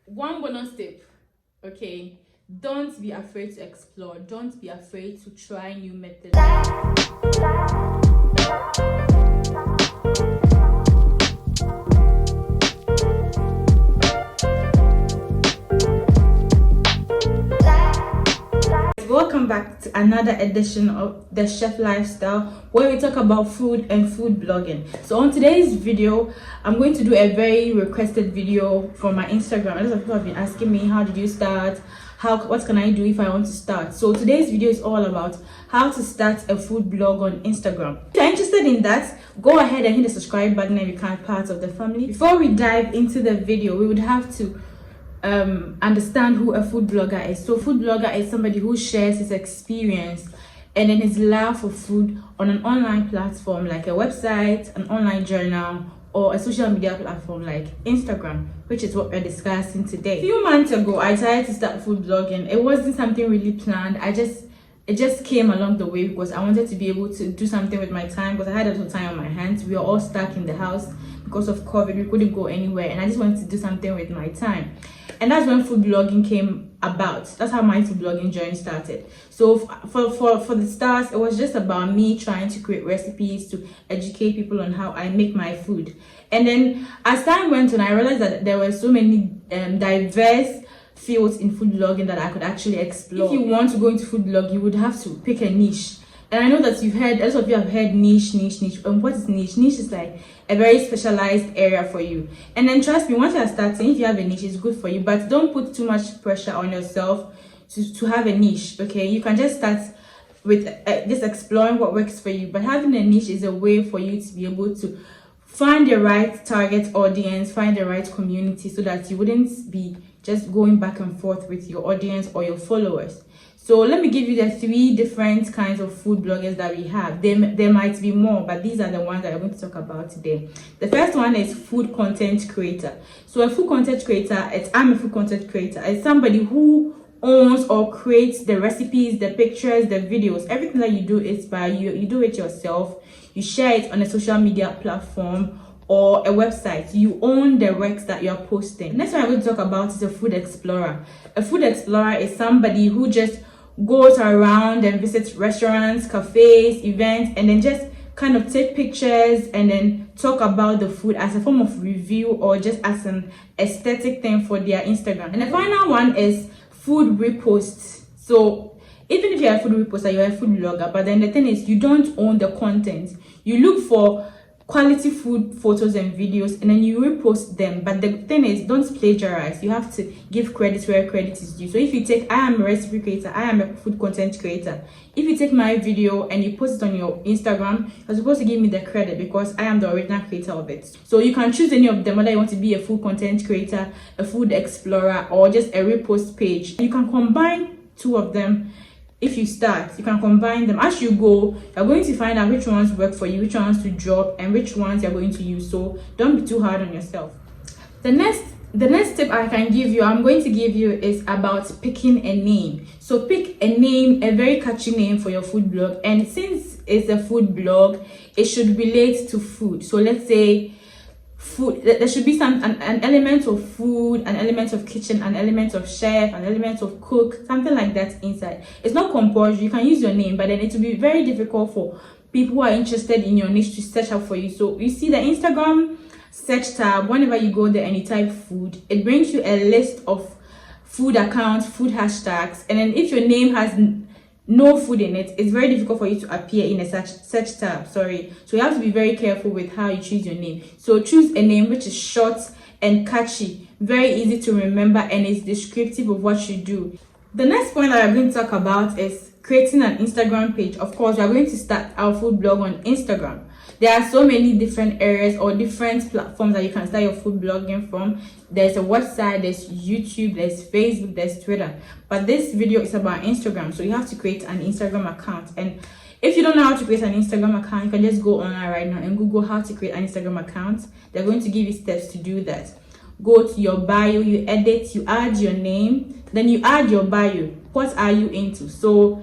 One bonus tip, okay? Don't be afraid to explore. Don't be afraid to try new methods. Welcome back to another edition of the Chef Lifestyle, where we talk about food and food blogging. So on today's video, I'm going to do a very requested video from my Instagram. A lot of people have been asking me, how did you start? What can I do if I want to start? So today's video is all about how to start a food blog on Instagram. If you're interested in that, go ahead and hit the subscribe button and become part of the family. Before we dive into the video, we would have to understand who a food blogger is. So food blogger is somebody who shares his experience and then his love for food on an online platform like a website, an online journal, or a social media platform like Instagram, which is what we're discussing today. A few months ago, I decided to start food blogging. It wasn't something really planned. It just came along the way because I wanted to be able to do something with my time, because I had a little time on my hands. We were all stuck in the house because of COVID. We couldn't go anywhere, and I just wanted to do something with my time. And that's when food blogging came about. That's how my food blogging journey started. So for the start, it was just about me trying to create recipes to educate people on how I make my food. And then as time went on, I realized that there were so many diverse fields in food blogging that I could actually explore. If you want to go into food blog, you would have to pick a niche. And I know that a lot of you have heard niche. And what is niche? Niche is like a very specialized area for you. And then trust me, once you're starting, if you have a niche, it's good for you. But don't put too much pressure on yourself to have a niche, okay? You can just start with just exploring what works for you. But having a niche is a way for you to be able to find the right target audience, find the right community, so that you wouldn't be just going back and forth with your audience or your followers. So let me give you the 3 different kinds of food bloggers that we have. There might be more, but these are the ones that I'm going to talk about today. The first one is food content creator. So a food content creator, I'm a food content creator. It's somebody who owns or creates the recipes, the pictures, the videos. Everything that you do is by you. You do it yourself. You share it on a social media platform or a website. You own the works that you're posting. Next one I'm going to talk about is a food explorer. A food explorer is somebody who just goes around and visits restaurants, cafes, events, and then just kind of take pictures and then talk about the food as a form of review or just as an aesthetic thing for their Instagram. And the final one is food reposts. So even if you're a food reposter, you're a food blogger, but then the thing is, you don't own the content. You look for quality food photos and videos and then you repost them, but the thing is, don't plagiarize. You have to give credit where credit is due. So if you take, I am a recipe creator, I am a food content creator, if you take my video and you post it on your Instagram, you're supposed to give me the credit because I am the original creator of it. So you can choose any of them, whether you want to be a food content creator, a food explorer, or just a repost page. You can combine 2 of them. If you start, you can combine them. As you go, you're going to find out which ones work for you, which ones to drop, and which ones you're going to use. So don't be too hard on yourself. The next tip I'm going to give you is about picking a name. So pick a name, a very catchy name for your food blog. And since it's a food blog, it should relate to food. So let's say food, there should be an element of food, an element of kitchen, an element of chef, an element of cook, something like that inside. It's not compulsory. You can use your name, but then it will be very difficult for people who are interested in your niche to search up for you. So you see the Instagram search tab, whenever you go there and you type food, it brings you a list of food accounts, food hashtags, and then if your name has no food in it, it's very difficult for you to appear in a search tab. So you have to be very careful with how you choose your name. So choose a name which is short and catchy, very easy to remember, and is descriptive of what you do. The next point that I'm going to talk about is creating an Instagram page. Of course, we are going to start our food blog on Instagram. There are so many different areas or different platforms that you can start your food blogging from. There's a website, there's YouTube, there's Facebook, there's Twitter. But this video is about Instagram, so you have to create an Instagram account. And if you don't know how to create an Instagram account, you can just go online right now and Google how to create an Instagram account. They're going to give you steps to do that. Go to your bio, you edit, you add your name, then you add your bio. What are you into? So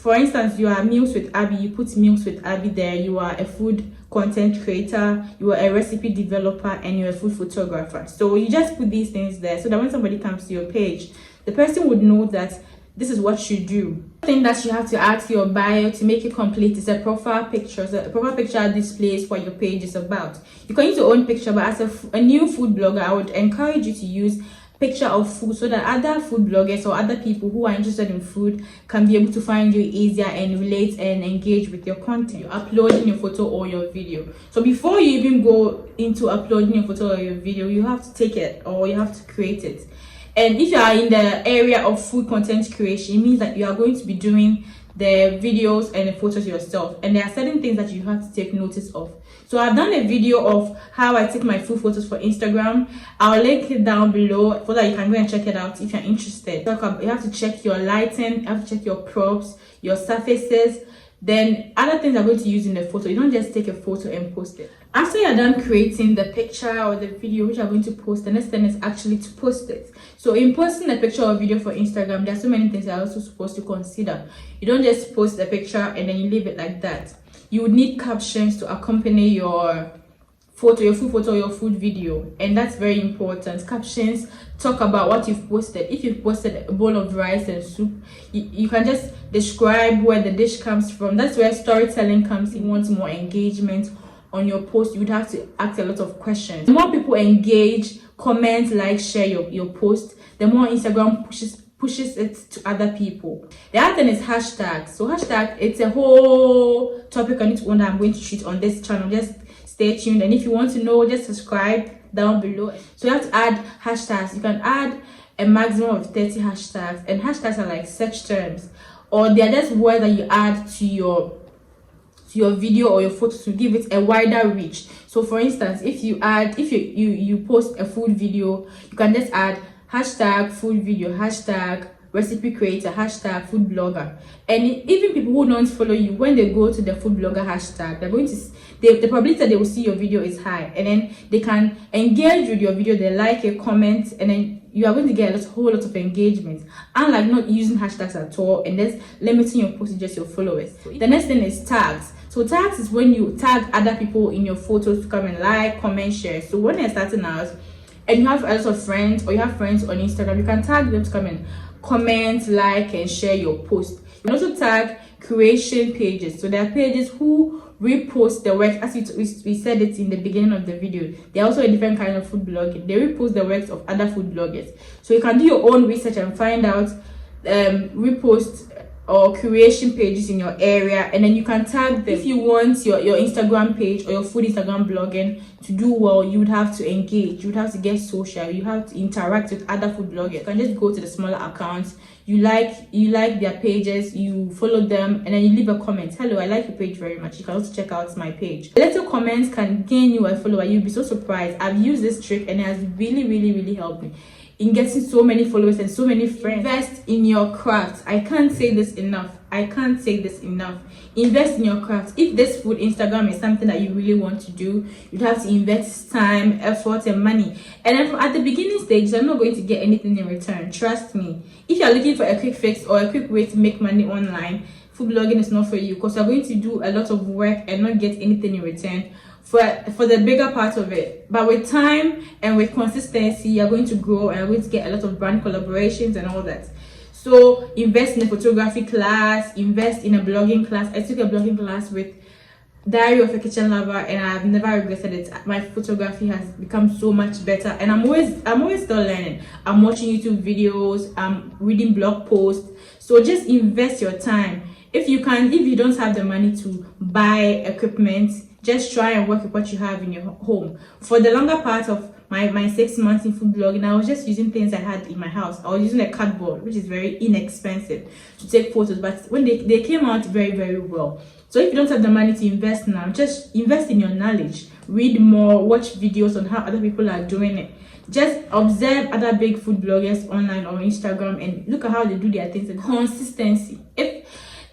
For instance, you are Meals with Abby, you put Meals with Abby there. You are a food content creator, you are a recipe developer, and you're a food photographer. So you just put these things there so that when somebody comes to your page, the person would know that this is what you do. The thing that you have to add to your bio to make it complete is a profile picture. So a profile picture displays what your page is about. You can use your own picture, but as a new food blogger, I would encourage you to use picture of food so that other food bloggers or other people who are interested in food can be able to find you easier and relate and engage with your content. You're uploading your photo or your video. So before you even go into uploading your photo or your video, you have to take it or you have to create it. And if you are in the area of food content creation, it means that you are going to be doing the videos and the photos yourself, and there are certain things that you have to take notice of. So I've done a video of how I take my food photos for Instagram. I'll link it down below so that you can go and check it out if you're interested. You have to check your lighting, you have to check your props, your surfaces, then other things I'm going to use in the photo. You don't just take a photo and post it. After you're done creating the picture or the video which you're going to post, the next thing is actually to post it. So in posting a picture or video for Instagram, there are so many things you're also supposed to consider. You don't just post the picture and then you leave it like that. You would need captions to accompany your photo, your food photo, or your food video, and that's very important. Captions talk about what you've posted. If you've posted a bowl of rice and soup, you can just describe where the dish comes from. That's where storytelling comes in. You want more engagement on your post, you would have to ask a lot of questions. The more people engage, comment, like, share your post, the more Instagram pushes it to other people. The other thing is hashtags. So hashtag, it's a whole topic on its own that I'm going to treat on this channel. Just stay tuned, and if you want to know, just subscribe down below. So you have to add hashtags. You can add a maximum of 30 hashtags, and hashtags are like search terms, or they're just words that you add to your video or your photo to give it a wider reach. So for instance, if you post a food video, you can just add hashtag food video, hashtag recipe creator, hashtag food blogger. And even people who don't follow you, when they go to the food blogger hashtag, they're going to the probability that they will see your video is high, and then they can engage with your video. They like it, comment, and then you are going to get a whole lot of engagement, unlike not using hashtags at all and just limiting your post to just your followers. The next thing is tags. So tags is when you tag other people in your photos to come and like, comment, share. So when you're starting out and you have a lot of friends, or you have friends on Instagram, you can tag them to come and comment, like, and share your post. You can also tag creation pages. So there are pages who repost the work, as we said it in the beginning of the video. They're also a different kind of food blogging. They repost the works of other food bloggers. So you can do your own research and find out repost or creation pages in your area, and then you can tag them. If you want your Instagram page or your food Instagram blogging to do well, you would have to engage, you would have to get social, you have to interact with other food bloggers. You can just go to the smaller accounts, you like their pages, you follow them, and then you leave a comment. Hello, I like your page very much. You can also check out my page. Little comments can gain you a follower. You'll be so surprised. I've used this trick and it has really helped me in getting so many followers and so many friends. Invest in your craft. I can't say this enough. Invest in your craft. If this food Instagram is something that you really want to do, you'd have to invest time, effort, and money. And then at the beginning stage, you're not going to get anything in return. Trust me. If you're looking for a quick fix or a quick way to make money online, food blogging is not for you, because you're going to do a lot of work and not get anything in return for the bigger part of it. But with time and with consistency, you're going to grow and you're going to get a lot of brand collaborations and all that. So invest in a photography class, invest in a blogging class. I took a blogging class with Diary of a Kitchen Lover, and I've never regretted it. My photography has become so much better, and I'm always still learning. I'm watching YouTube videos, I'm reading blog posts. So just invest your time. If you don't have the money to buy equipment, just try and work with what you have in your home. For the longer part of my 6 months in food blogging, I was just using things I had in my house. I was using a cardboard, which is very inexpensive, to take photos, but when they came out very well. So if you don't have the money to invest now, just invest in your knowledge. Read more, watch videos on how other people are doing it. Just observe other big food bloggers online or Instagram and look at how they do their things. And consistency.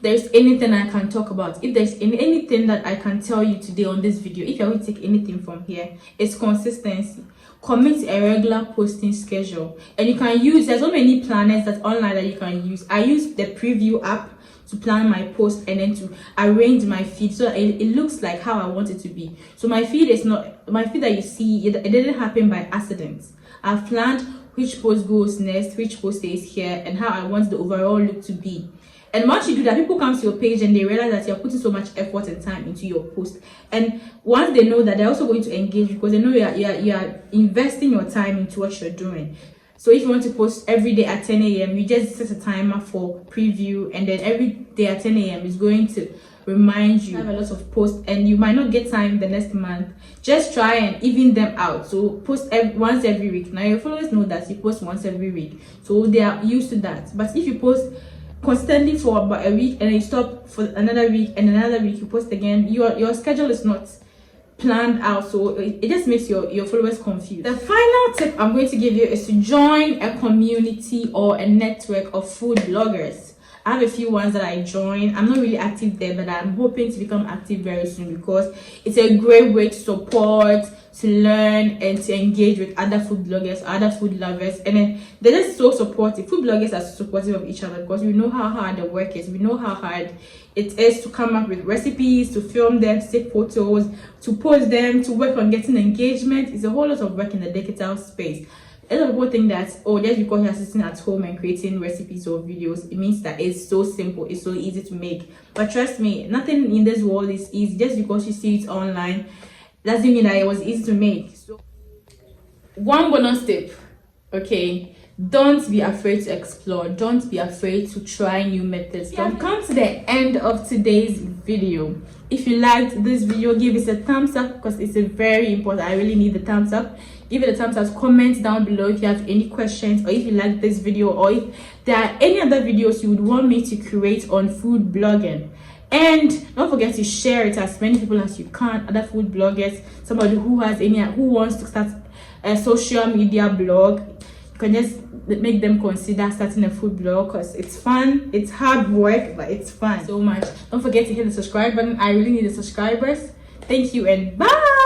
there's anything I can talk about, if there's anything that I can tell you today on this video, if you're going to take anything from here, it's consistency. Commit a regular posting schedule, and you can use, there's so many planners that online that you can use. I use the preview app to plan my post and then to arrange my feed so that it looks like how I want it to be. So my feed is not, my feed that you see, it didn't happen by accident. I've planned which post goes next, which post stays here, and how I want the overall look to be. And once you do that, people come to your page and they realize that you're putting so much effort and time into your post. And once they know that, they're also going to engage because they know you are investing your time into what you're doing. So if you want to post every day at 10 a.m., you just set a timer for preview, and then every day at 10 a.m. is going to remind you. Have a lot of posts and you might not get time the next month. Just try and even them out. So post once every week. Now your followers know that you post once every week, so they are used to that. But if you post constantly for about a week and then you stop for another week and another week, you post again, your schedule is not planned out, so it just makes your followers confused. The final tip I'm going to give you is to join a community or a network of food bloggers. I have a few ones that I join. I'm not really active there, but I'm hoping to become active very soon because it's a great way to support, to learn, and to engage with other food bloggers, other food lovers. And then they're just so supportive. Food bloggers are so supportive of each other because we know how hard the work is. We know how hard it is to come up with recipes, to film them, to take photos, to post them, to work on getting engagement. It's a whole lot of work in the digital space. A lot of people think that, oh, just because you're sitting at home and creating recipes or videos, it means that it's so simple, it's so easy to make. But trust me, nothing in this world is easy. Just because you see it online doesn't mean that it was easy to make. So one bonus tip, okay, don't be afraid to explore, don't be afraid to try new methods. We've come to the end of today's video. If you liked this video, give it a thumbs up because it's a very important. I really need the thumbs up. Give it a thumbs up. Comment down below if you have any questions, or if you like this video, or if there are any other videos you would want me to create on food blogging. And don't forget to share it to as many people as you can, other food bloggers, somebody who wants to start a social media blog. You can just make them consider starting a food blog because it's fun, it's hard work, but it's fun so much. Don't forget to hit the subscribe button. I really need the subscribers. Thank you and bye.